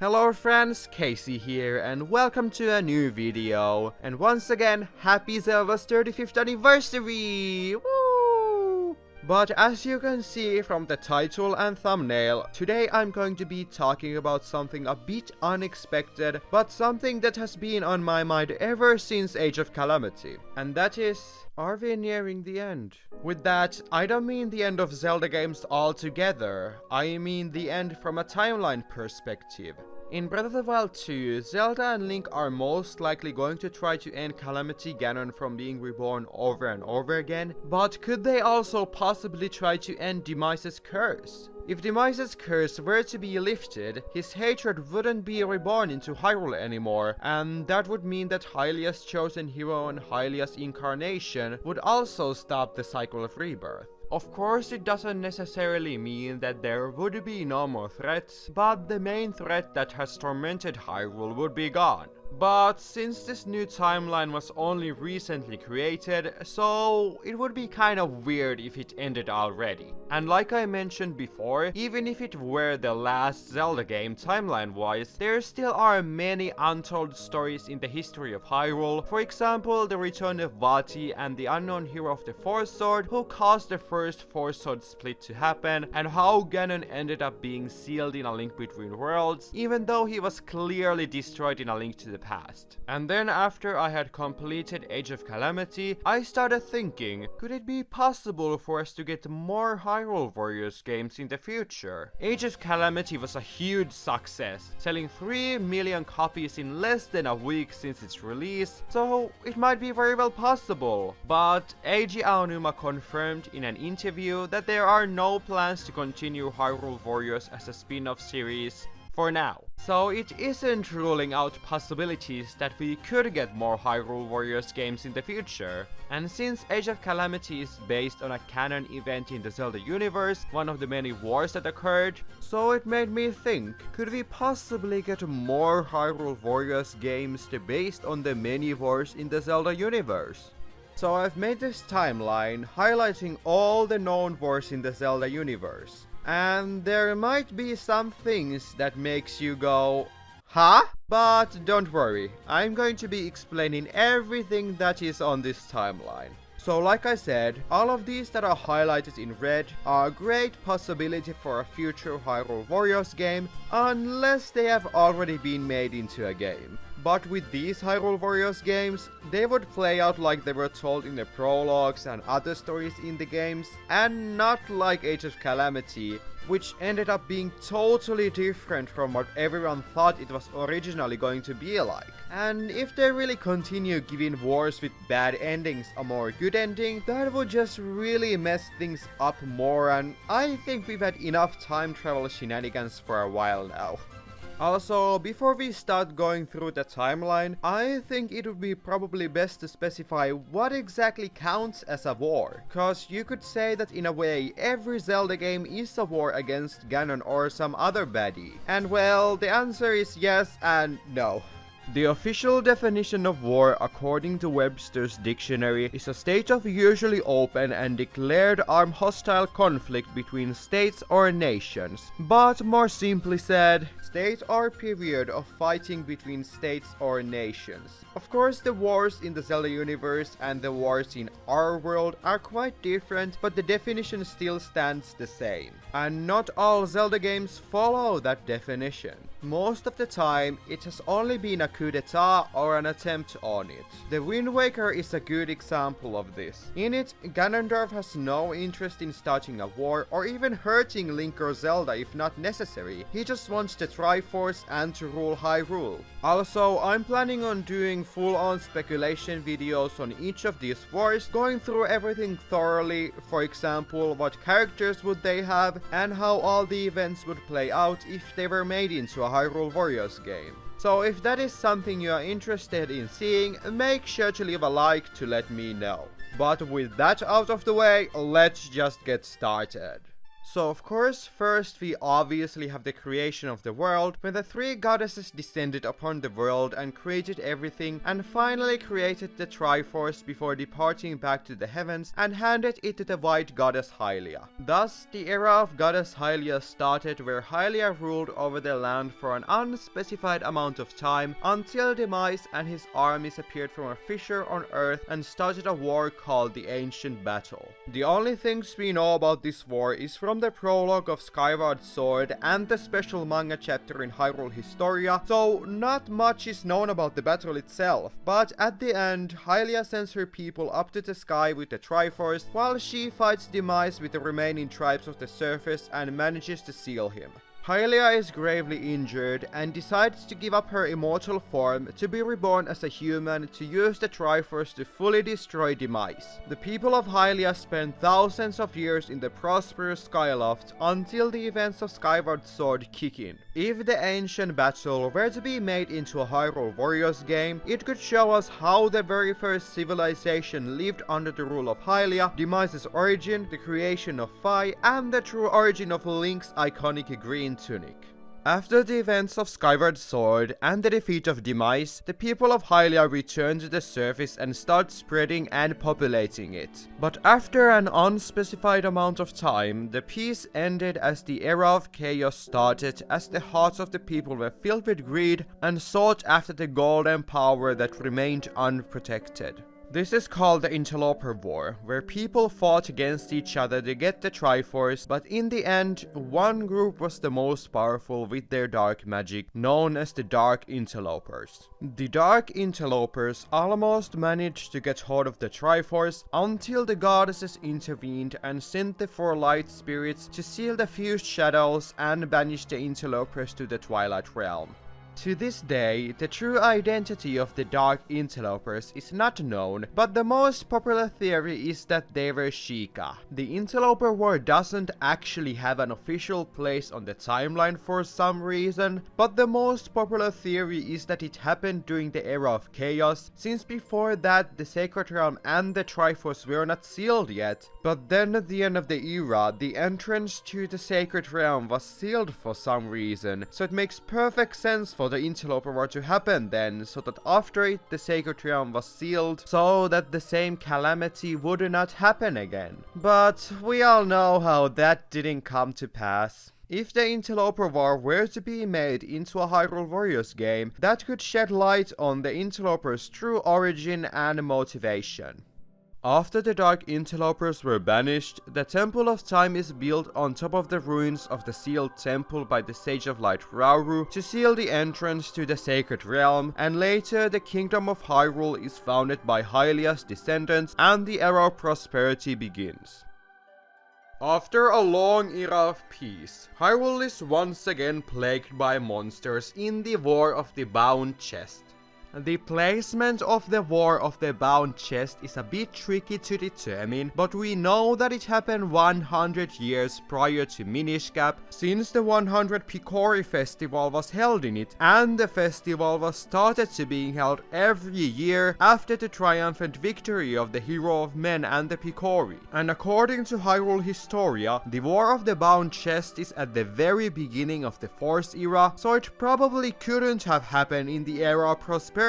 Hello friends, Casey here and welcome to a new video. And once again, happy Zelda's 35th anniversary! Woo! But as you can see from the title and thumbnail, today I'm going to be talking about something a bit unexpected, but something that has been on my mind ever since Age of Calamity. And that is, are we nearing the end? With that, I don't mean the end of Zelda games altogether, I mean the end from a timeline perspective. In Breath of the Wild 2, Zelda and Link are most likely going to try to end Calamity Ganon from being reborn over and over again, but could they also possibly try to end Demise's curse? If Demise's curse were to be lifted, his hatred wouldn't be reborn into Hyrule anymore, and that would mean that Hylia's chosen hero and Hylia's incarnation would also stop the cycle of rebirth. Of course, it doesn't necessarily mean that there would be no more threats, but the main threat that has tormented Hyrule would be gone. But since this new timeline was only recently created, so it would be kind of weird if it ended already. And like I mentioned before, even if it were the last Zelda game timeline-wise, there still are many untold stories in the history of Hyrule. For example, the return of Vati and the unknown hero of the Force Sword who caused the first Force Sword split to happen, and how Ganon ended up being sealed in A Link Between Worlds, even though he was clearly destroyed in A Link to the Past. And then after I had completed Age of Calamity, I started thinking, could it be possible for us to get more Hyrule Warriors games in the future? Age of Calamity was a huge success, selling 3 million copies in less than a week since its release, so it might be very well possible. But Eiji Aonuma confirmed in an interview that there are no plans to continue Hyrule Warriors as a spin-off series for now. So it isn't ruling out possibilities that we could get more Hyrule Warriors games in the future. And since Age of Calamity is based on a canon event in the Zelda universe, one of the many wars that occurred, so it made me think, could we possibly get more Hyrule Warriors games based on the many wars in the Zelda universe? So I've made this timeline highlighting all the known wars in the Zelda universe. And there might be some things that makes you go, huh? But don't worry, I'm going to be explaining everything that is on this timeline. So like I said, all of these that are highlighted in red are a great possibility for a future Hyrule Warriors game, unless they have already been made into a game. But with these Hyrule Warriors games, they would play out like they were told in the prologues and other stories in the games, and not like Age of Calamity, which ended up being totally different from what everyone thought it was originally going to be like. And if they really continue giving wars with bad endings a more good ending, that would just really mess things up more, and I think we've had enough time travel shenanigans for a while now. Also, before we start going through the timeline, I think it would be probably best to specify what exactly counts as a war. Cause you could say that in a way, every Zelda game is a war against Ganon or some other baddie. And well, the answer is yes and no. The official definition of war, according to Webster's dictionary, is a state of usually open and declared armed hostile conflict between states or nations. But more simply said, state or period of fighting between states or nations. Of course, the wars in the Zelda universe and the wars in our world are quite different, but the definition still stands the same. And not all Zelda games follow that definition. Most of the time, it has only been a coup d'etat or an attempt on it. The Wind Waker is a good example of this. In it, Ganondorf has no interest in starting a war or even hurting Link or Zelda if not necessary. He just wants the Triforce and to rule Hyrule. Also, I'm planning on doing full-on speculation videos on each of these wars, going through everything thoroughly, for example, what characters would they have, and how all the events would play out if they were made into a Hyrule Warriors game. So if that is something you are interested in seeing, make sure to leave a like to let me know. But with that out of the way, let's just get started. So of course, first we obviously have the creation of the world, when the three goddesses descended upon the world and created everything, and finally created the Triforce before departing back to the heavens and handed it to the white goddess Hylia. Thus, the era of goddess Hylia started, where Hylia ruled over the land for an unspecified amount of time until Demise and his armies appeared from a fissure on Earth and started a war called the Ancient Battle. The only things we know about this war is from the prologue of Skyward Sword and the special manga chapter in Hyrule Historia, so not much is known about the battle itself. But at the end, Hylia sends her people up to the sky with the Triforce, while she fights Demise with the remaining tribes of the surface and manages to seal him. Hylia is gravely injured and decides to give up her immortal form to be reborn as a human to use the Triforce to fully destroy Demise. The people of Hylia spent thousands of years in the prosperous Skyloft until the events of Skyward Sword kick in. If the Ancient Battle were to be made into a Hyrule Warriors game, it could show us how the very first civilization lived under the rule of Hylia, Demise's origin, the creation of Fi, and the true origin of Link's iconic green tunic. After the events of Skyward Sword and the defeat of Demise, the people of Hylia return to the surface and start spreading and populating it. But after an unspecified amount of time, the peace ended as the era of chaos started, as the hearts of the people were filled with greed and sought after the golden power that remained unprotected. This is called the Interloper War, where people fought against each other to get the Triforce, but in the end, one group was the most powerful with their dark magic, known as the Dark Interlopers. The Dark Interlopers almost managed to get hold of the Triforce until the goddesses intervened and sent the four light spirits to seal the fused shadows and banish the Interlopers to the Twilight Realm. To this day, the true identity of the Dark Interlopers is not known, but the most popular theory is that they were Sheikah. The Interloper War doesn't actually have an official place on the timeline for some reason, but the most popular theory is that it happened during the era of Chaos, since before that the Sacred Realm and the Triforce were not sealed yet, but then at the end of the era, the entrance to the Sacred Realm was sealed for some reason, so it makes perfect sense for the Interloper War to happen then, so that after it the Sacred Realm was sealed, so that the same calamity would not happen again. But we all know how that didn't come to pass. If the Interloper War were to be made into a Hyrule Warriors game, that could shed light on the Interlopers' true origin and motivation. After the Dark Interlopers were banished, the Temple of Time is built on top of the ruins of the sealed temple by the Sage of Light Rauru to seal the entrance to the Sacred Realm, and later the Kingdom of Hyrule is founded by Hylia's descendants and the era of prosperity begins. After a long era of peace, Hyrule is once again plagued by monsters in the War of the Bound Chest. The placement of the War of the Bound Chest is a bit tricky to determine, but we know that it happened 100 years prior to Minish Cap, since the 100 Picori festival was held in it, and the festival was started to being held every year after the triumphant victory of the Hero of Men and the Picori. And according to Hyrule Historia, the War of the Bound Chest is at the very beginning of the Force era, so it probably couldn't have happened in the era of prosperity,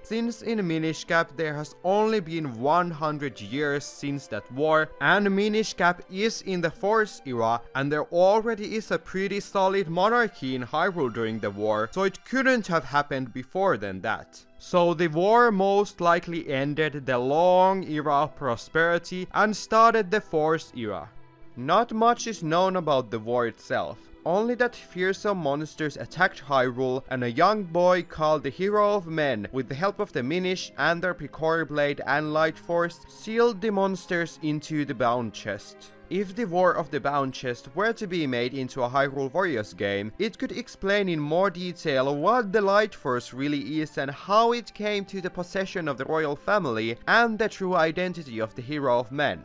since in Minish Cap there has only been 100 years since that war, and Minish Cap is in the Force era, and there already is a pretty solid monarchy in Hyrule during the war, so it couldn't have happened before than that. So the war most likely ended the long era of prosperity and started the Force era. Not much is known about the war itself. Only that fearsome monsters attacked Hyrule, and a young boy called the Hero of Men, with the help of the Minish and their Picori Blade and Light Force, sealed the monsters into the Bound Chest. If the War of the Bound Chest were to be made into a Hyrule Warriors game, it could explain in more detail what the Light Force really is and how it came to the possession of the royal family and the true identity of the Hero of Men.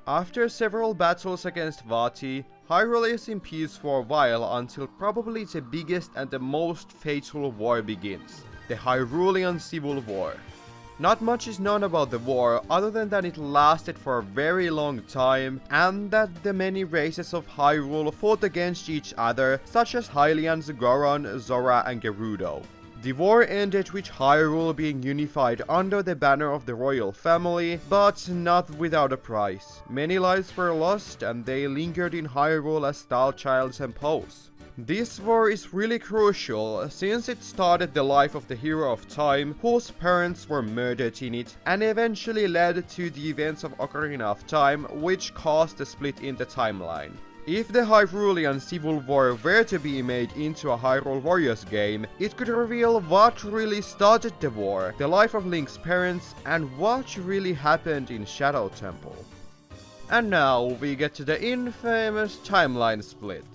After several battles against Vati, Hyrule is in peace for a while until probably the biggest and the most fatal war begins, the Hyrulean Civil War. Not much is known about the war other than that it lasted for a very long time and that the many races of Hyrule fought against each other, such as Hylians, Goron, Zora and Gyarado. The war ended with Hyrule being unified under the banner of the royal family, but not without a price. Many lives were lost and they lingered in Hyrule as Stylechilds and Poes. This war is really crucial since it started the life of the hero of time whose parents were murdered in it and eventually led to the events of Ocarina of Time, which caused a split in the timeline. If the Hyrulean Civil War were to be made into a Hyrule Warriors game, it could reveal what really started the war, the life of Link's parents, and what really happened in Shadow Temple. And now we get to the infamous timeline split.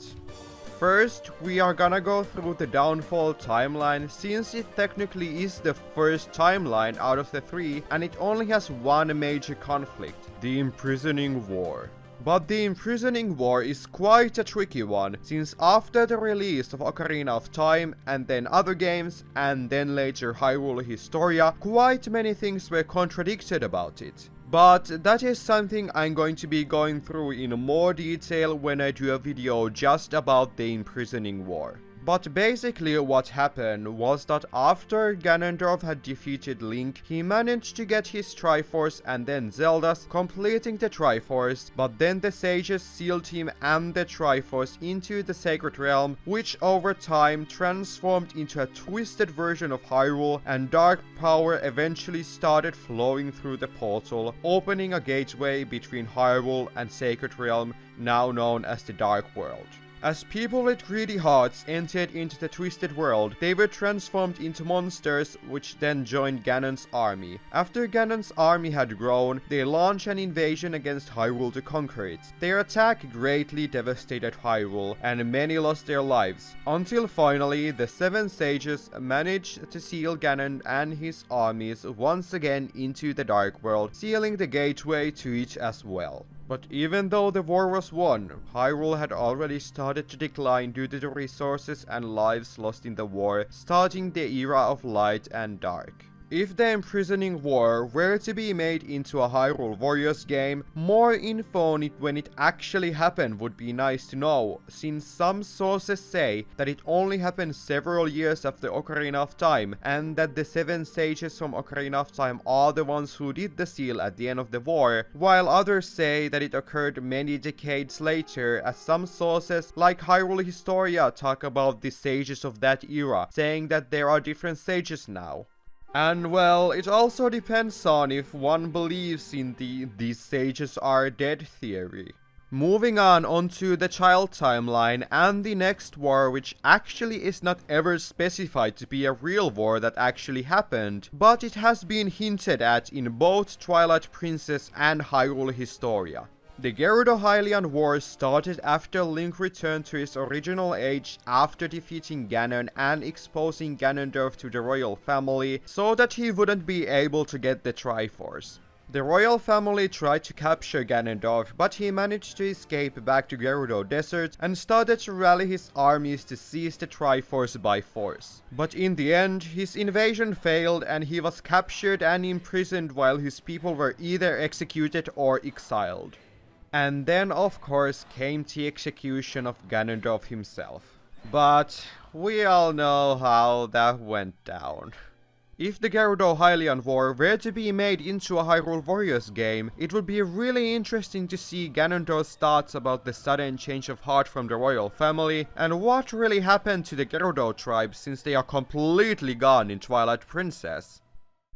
First, we are gonna go through the Downfall timeline since it technically is the first timeline out of the three and it only has one major conflict, the Imprisoning War. But the Imprisoning War is quite a tricky one, since after the release of Ocarina of Time, and then other games, and then later Hyrule Historia, quite many things were contradicted about it. But that is something I'm going to be going through in more detail when I do a video just about the Imprisoning War. But basically what happened was that after Ganondorf had defeated Link, he managed to get his Triforce and then Zelda's, completing the Triforce, but then the sages sealed him and the Triforce into the Sacred Realm, which over time transformed into a twisted version of Hyrule, and dark power eventually started flowing through the portal, opening a gateway between Hyrule and Sacred Realm, now known as the Dark World. As people with greedy hearts entered into the Twisted World, they were transformed into monsters, which then joined Ganon's army. After Ganon's army had grown, they launched an invasion against Hyrule to conquer it. Their attack greatly devastated Hyrule, and many lost their lives, until finally the Seven Sages managed to seal Ganon and his armies once again into the Dark World, sealing the gateway to it as well. But even though the war was won, Hyrule had already started to decline due to the resources and lives lost in the war, starting the era of light and dark. If the Imprisoning War were to be made into a Hyrule Warriors game, more info on it when it actually happened would be nice to know, since some sources say that it only happened several years after Ocarina of Time, and that the Seven Sages from Ocarina of Time are the ones who did the seal at the end of the war, while others say that it occurred many decades later, as some sources like Hyrule Historia talk about the sages of that era, saying that there are different sages now. And well, it also depends on if one believes in these sages are dead theory. Moving on onto the child timeline and the next war, which actually is not ever specified to be a real war that actually happened, but it has been hinted at in both Twilight Princess and Hyrule Historia. The Gyarado-Hylian War started after Link returned to his original age after defeating Ganon and exposing Ganondorf to the royal family so that he wouldn't be able to get the Triforce. The royal family tried to capture Ganondorf, but he managed to escape back to Gyarado Desert and started to rally his armies to seize the Triforce by force. But in the end, his invasion failed and he was captured and imprisoned while his people were either executed or exiled. And then of course came the execution of Ganondorf himself. But we all know how that went down. If the Gyarado-Hylian War were to be made into a Hyrule Warriors game, it would be really interesting to see Ganondorf's thoughts about the sudden change of heart from the royal family, and what really happened to the Gyarado tribe since they are completely gone in Twilight Princess.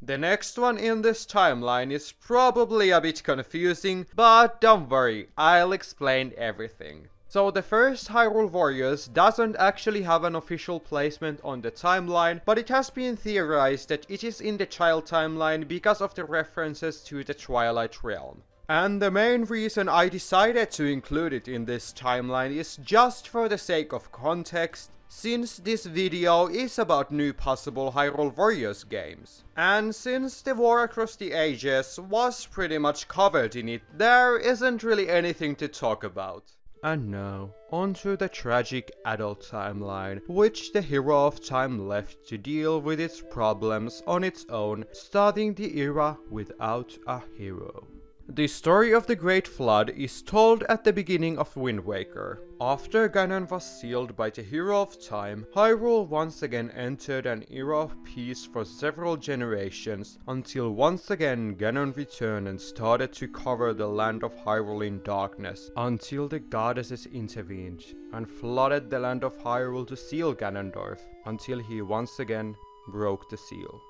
The next one in this timeline is probably a bit confusing, but don't worry, I'll explain everything. So the first Hyrule Warriors doesn't actually have an official placement on the timeline, but it has been theorized that it is in the child timeline because of the references to the Twilight Realm. And the main reason I decided to include it in this timeline is just for the sake of context, since this video is about new possible Hyrule Warriors games. And since the war across the ages was pretty much covered in it, there isn't really anything to talk about. And now, onto the tragic adult timeline, which the hero of time left to deal with its problems on its own, starting the era without a hero. The story of the Great Flood is told at the beginning of Wind Waker. After Ganon was sealed by the Hero of Time, Hyrule once again entered an era of peace for several generations, until once again Ganon returned and started to cover the land of Hyrule in darkness, until the goddesses intervened and flooded the land of Hyrule to seal Ganondorf, until he once again broke the seal.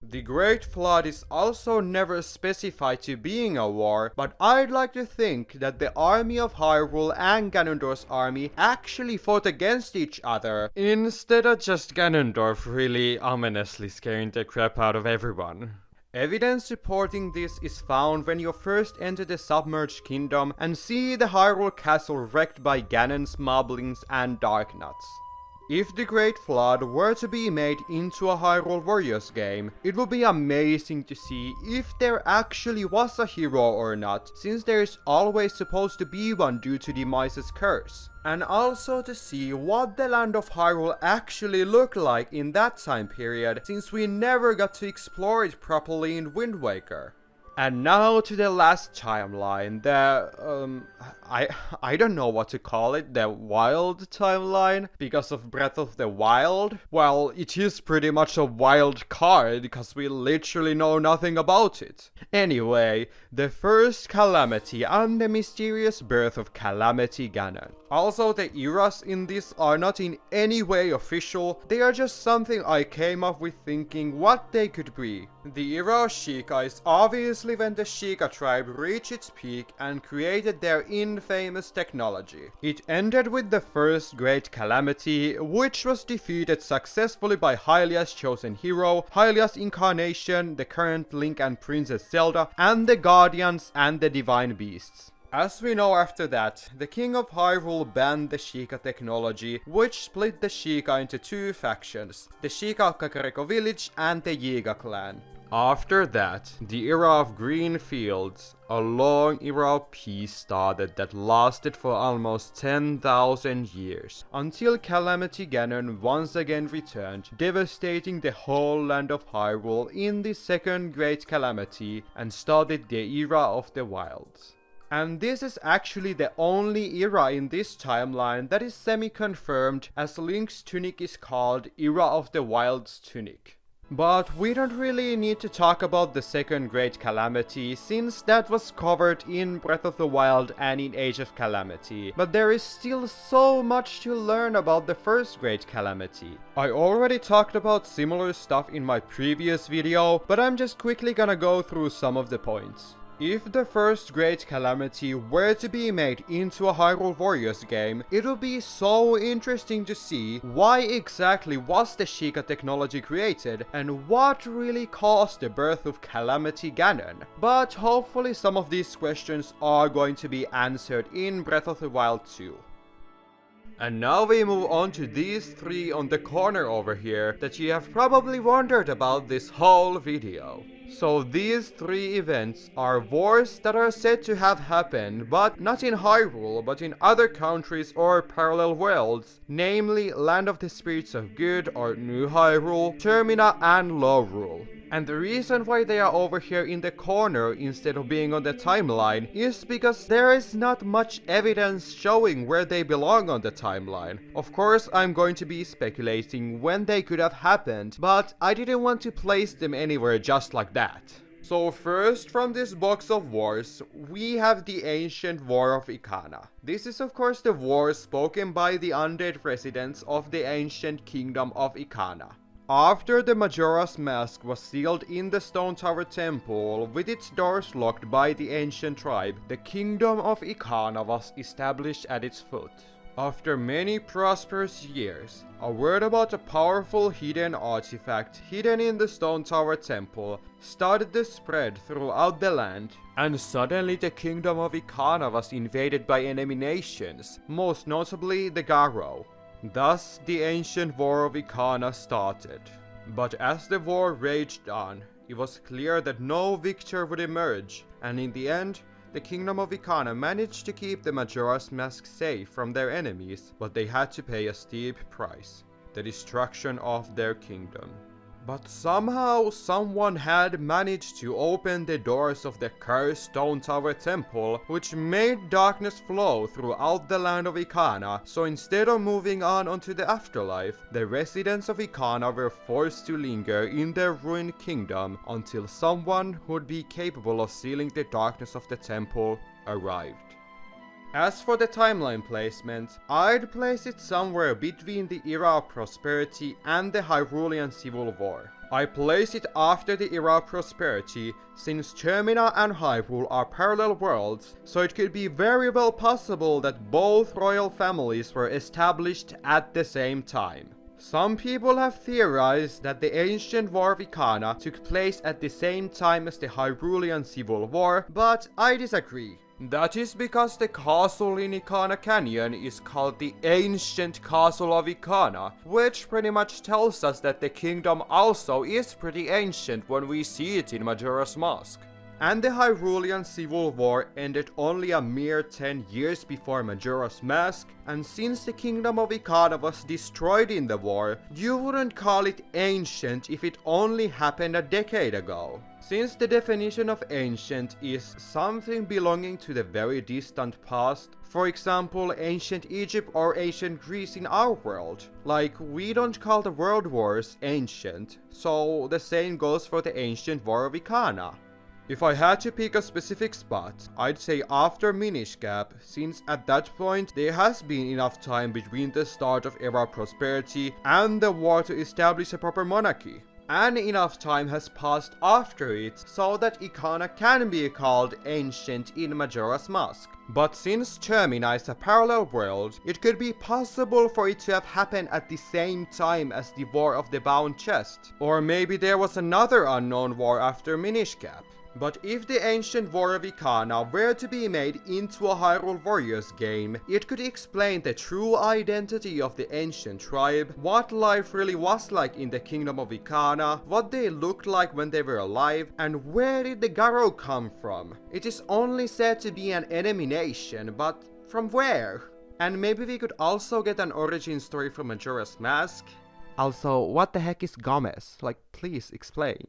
The Great Flood is also never specified to being a war, but I'd like to think that the army of Hyrule and Ganondorf's army actually fought against each other, instead of just Ganondorf really ominously scaring the crap out of everyone. Evidence supporting this is found when you first enter the submerged kingdom and see the Hyrule castle wrecked by Ganon's moblins and Darknuts. If the Great Flood were to be made into a Hyrule Warriors game, it would be amazing to see if there actually was a hero or not, since there is always supposed to be one due to Demise's curse. And also to see what the land of Hyrule actually looked like in that time period, since we never got to explore it properly in Wind Waker. And now to the last timeline, I don't know what to call it, the wild timeline, because of Breath of the Wild. Well, it is pretty much a wild card, because we literally know nothing about it. Anyway, the first Calamity and the mysterious birth of Calamity Ganon. Also, the eras in this are not in any way official, they are just something I came up with thinking what they could be. The era of Sheikah is obviously when the Sheikah tribe reached its peak and created their infamous technology. It ended with the first Great Calamity, which was defeated successfully by Hylia's chosen hero, Hylia's incarnation, the current Link and Princess Zelda, and the Guardians and the Divine Beasts. As we know after that, the King of Hyrule banned the Sheikah technology, which split the Sheikah into two factions, the Sheikah of Kakariko village and the Yiga clan. After that, the era of green fields, a long era of peace started that lasted for almost 10,000 years, until Calamity Ganon once again returned, devastating the whole land of Hyrule in the second Great Calamity and started the era of the wilds. And this is actually the only era in this timeline that is semi-confirmed, as Link's tunic is called Era of the Wilds tunic. But we don't really need to talk about the second Great Calamity, since that was covered in Breath of the Wild and in Age of Calamity. But there is still so much to learn about the first Great Calamity. I already talked about similar stuff in my previous video, but I'm just quickly gonna go through some of the points. If the first Great Calamity were to be made into a Hyrule Warriors game, it would be so interesting to see why exactly was the Sheikah technology created and what really caused the birth of Calamity Ganon. But hopefully some of these questions are going to be answered in Breath of the Wild 2. And now we move on to these three on the corner over here that you have probably wondered about this whole video. So these three events are wars that are said to have happened, but not in Hyrule, but in other countries or parallel worlds, namely Land of the Spirits of Good or New Hyrule, Termina and Lorule. And the reason why they are over here in the corner instead of being on the timeline is because there is not much evidence showing where they belong on the timeline. Of course, I'm going to be speculating when they could have happened, but I didn't want to place them anywhere just like that. So first, from this box of wars, we have the Ancient War of Ikana. This is of course the war spoken by the undead residents of the ancient kingdom of Ikana. After the Majora's Mask was sealed in the Stone Tower Temple with its doors locked by the ancient tribe, the kingdom of Ikana was established at its foot. After many prosperous years, a word about a powerful hidden artifact hidden in the Stone Tower Temple started to spread throughout the land, and suddenly the kingdom of Ikana was invaded by enemy nations, most notably the Gyarado. Thus, the Ancient War of Ikana started. But as the war raged on, it was clear that no victor would emerge, and in the end, the Kingdom of Ikana managed to keep the Majora's Mask safe from their enemies, but they had to pay a steep price: the destruction of their kingdom. But somehow someone had managed to open the doors of the cursed Stone Tower Temple, which made darkness flow throughout the land of Ikana, so instead of moving on onto the afterlife, the residents of Ikana were forced to linger in their ruined kingdom until someone who would be capable of sealing the darkness of the temple arrived. As for the timeline placement, I'd place it somewhere between the era of prosperity and the Hyrulean Civil War. I place it after the era of prosperity, since Termina and Hyrule are parallel worlds, so it could be very well possible that both royal families were established at the same time. Some people have theorized that the Ancient War of Ikana took place at the same time as the Hyrulean Civil War, but I disagree. That is because the castle in Ikana Canyon is called the Ancient Castle of Ikana, which pretty much tells us that the kingdom also is pretty ancient when we see it in Majora's Mask. And the Hyrulean Civil War ended only a mere 10 years before Majora's Mask, and since the kingdom of Ikana was destroyed in the war, you wouldn't call it ancient if it only happened a decade ago. Since the definition of ancient is something belonging to the very distant past, for example ancient Egypt or ancient Greece in our world, like we don't call the world wars ancient, so the same goes for the Ancient War of Ikana. If I had to pick a specific spot, I'd say after Minish Cap, since at that point there has been enough time between the start of Era of Prosperity and the war to establish a proper monarchy. And enough time has passed after it so that Ikana can be called ancient in Majora's Mask. But since Termina is a parallel world, it could be possible for it to have happened at the same time as the War of the Bound Chest. Or maybe there was another unknown war after Minish Cap. But if the Ancient War of Ikana were to be made into a Hyrule Warriors game, it could explain the true identity of the ancient tribe, what life really was like in the Kingdom of Ikana, what they looked like when they were alive, and where did the Gyarado come from. It is only said to be an enemy nation, but from where? And maybe we could also get an origin story from Majora's Mask. Also, what the heck is Gomez? Like, please explain.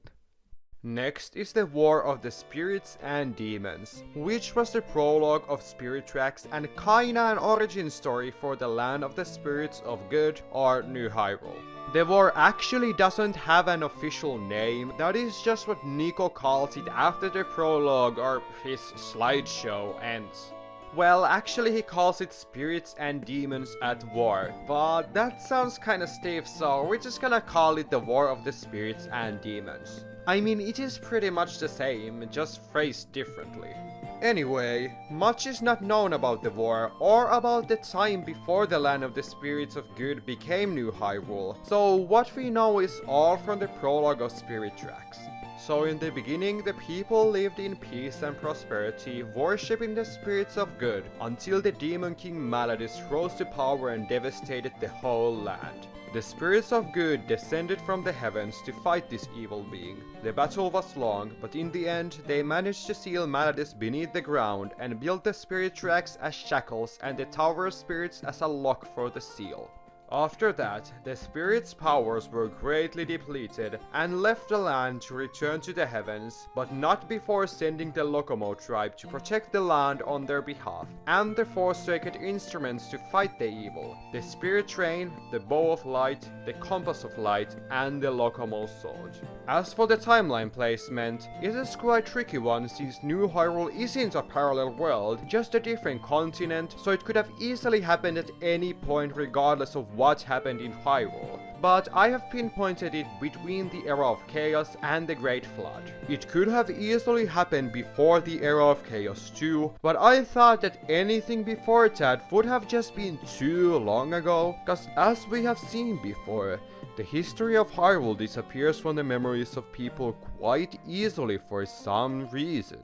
Next is the War of the Spirits and Demons, which was the prologue of Spirit Tracks and kinda an origin story for the Land of the Spirits of Good, or New Hyrule. The war actually doesn't have an official name, that is just what Nico calls it after the prologue or his slideshow ends. Well, actually he calls it Spirits and Demons at War, but that sounds kinda stiff, so we're just gonna call it the War of the Spirits and Demons. I mean, it is pretty much the same, just phrased differently. Anyway, much is not known about the war, or about the time before the Land of the Spirits of Good became New Hyrule, so what we know is all from the prologue of Spirit Tracks. So in the beginning, the people lived in peace and prosperity, worshipping the spirits of good, until the Demon King Maladus rose to power and devastated the whole land. The spirits of good descended from the heavens to fight this evil being. The battle was long, but in the end, they managed to seal Maladus beneath the ground and built the spirit tracks as shackles and the Tower of Spirits as a lock for the seal. After that, the spirits' powers were greatly depleted and left the land to return to the heavens, but not before sending the Locomo tribe to protect the land on their behalf, and the four sacred instruments to fight the evil: the Spirit Train, the Bow of Light, the Compass of Light, and the Locomo sword. As for the timeline placement, it is quite a tricky one since New Hyrule isn't a parallel world, just a different continent, so it could have easily happened at any point regardless of what happened in Hyrule. But I have pinpointed it between the Era of Chaos and the Great Flood. It could have easily happened before the Era of Chaos too, but I thought that anything before that would have just been too long ago, cause as we have seen before, the history of Hyrule disappears from the memories of people quite easily for some reason.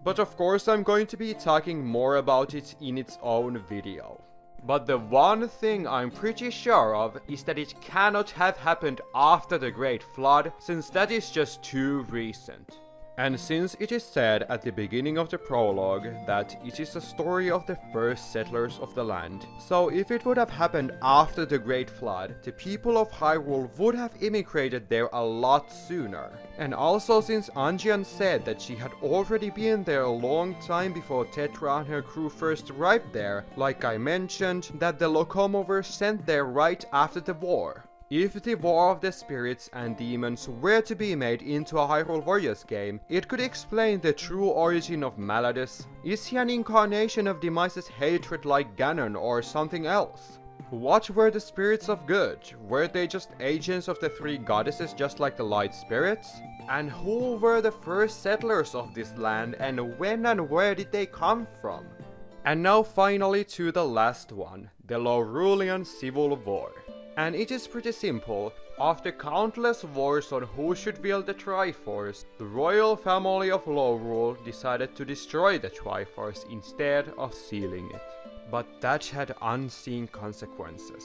But of course I'm going to be talking more about it in its own video. But the one thing I'm pretty sure of is that it cannot have happened after the Great Flood, since that is just too recent. And since it is said at the beginning of the prologue that it is a story of the first settlers of the land, so if it would have happened after the Great Flood, the people of Hyrule would have immigrated there a lot sooner. And also since Anjian said that she had already been there a long time before Tetra and her crew first arrived there, like I mentioned, that the locomotive were sent there right after the war. If the War of the Spirits and Demons were to be made into a Hyrule Warriors game, it could explain the true origin of Maladus. Is he an incarnation of Demise's hatred like Ganon or something else? What were the spirits of good? Were they just agents of the three goddesses just like the light spirits? And who were the first settlers of this land and when and where did they come from? And now finally to the last one, the Laurelian Civil War. And it is pretty simple. After countless wars on who should wield the Triforce, the royal family of Lorule decided to destroy the Triforce instead of sealing it. But that had unseen consequences.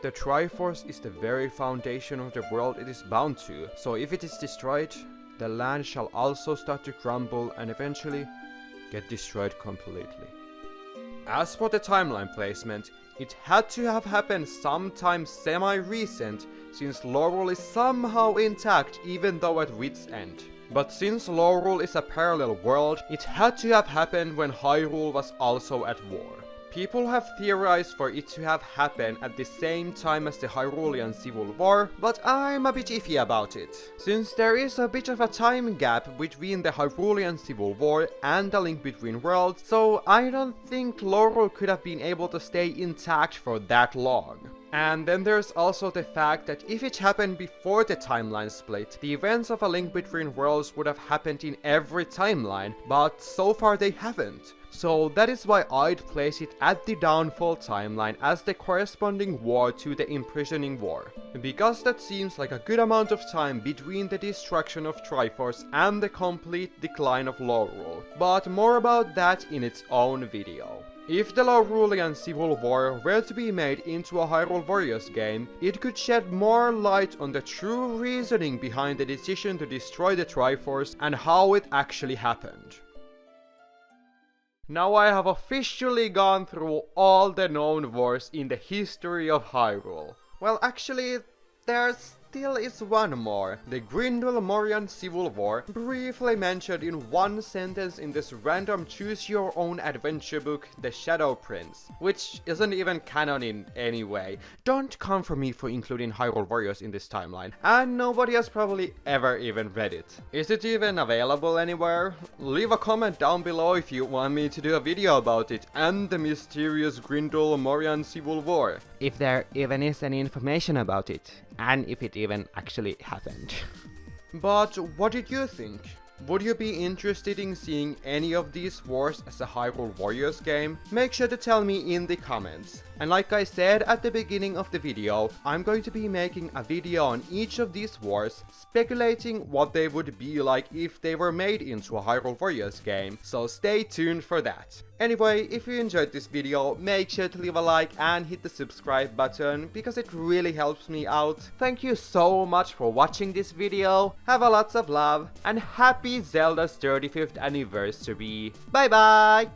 The Triforce is the very foundation of the world it is bound to, so if it is destroyed, the land shall also start to crumble and eventually get destroyed completely. As for the timeline placement, it had to have happened sometime semi-recent, since Laurel is somehow intact even though at wit's end. But since Laurel is a parallel world, it had to have happened when Hyrule was also at war. People have theorized for it to have happened at the same time as the Hyrulean Civil War, but I'm a bit iffy about it, since there is a bit of a time gap between the Hyrulean Civil War and the Link Between Worlds, so I don't think Laurel could have been able to stay intact for that long. And then there's also the fact that if it happened before the timeline split, the events of A Link Between Worlds would have happened in every timeline, but so far they haven't. So that is why I'd place it at the Downfall timeline as the corresponding war to the Imprisoning War, because that seems like a good amount of time between the destruction of Triforce and the complete decline of Laurel, but more about that in its own video. If the Laurelian Civil War were to be made into a Hyrule Warriors game, it could shed more light on the true reasoning behind the decision to destroy the Triforce and how it actually happened. Now I have officially gone through all the known wars in the history of Hyrule. Well, actually, there still is one more, the Hyrulean Civil War, briefly mentioned in one sentence in this random choose-your-own-adventure book, The Shadow Prince, which isn't even canon in any way. Don't come for me for including Hyrule Warriors in this timeline, and nobody has probably ever even read it. Is it even available anywhere? Leave a comment down below if you want me to do a video about it and the mysterious Hyrulean Civil War, if there even is any information about it, and if it even actually happened. But what did you think? Would you be interested in seeing any of these wars as a Hyrule Warriors game? Make sure to tell me in the comments. And like I said at the beginning of the video, I'm going to be making a video on each of these wars, speculating what they would be like if they were made into a Hyrule Warriors game, so stay tuned for that. Anyway, if you enjoyed this video, make sure to leave a like and hit the subscribe button, because it really helps me out. Thank you so much for watching this video, have a lots of love, and happy Zelda's 35th anniversary. Bye bye!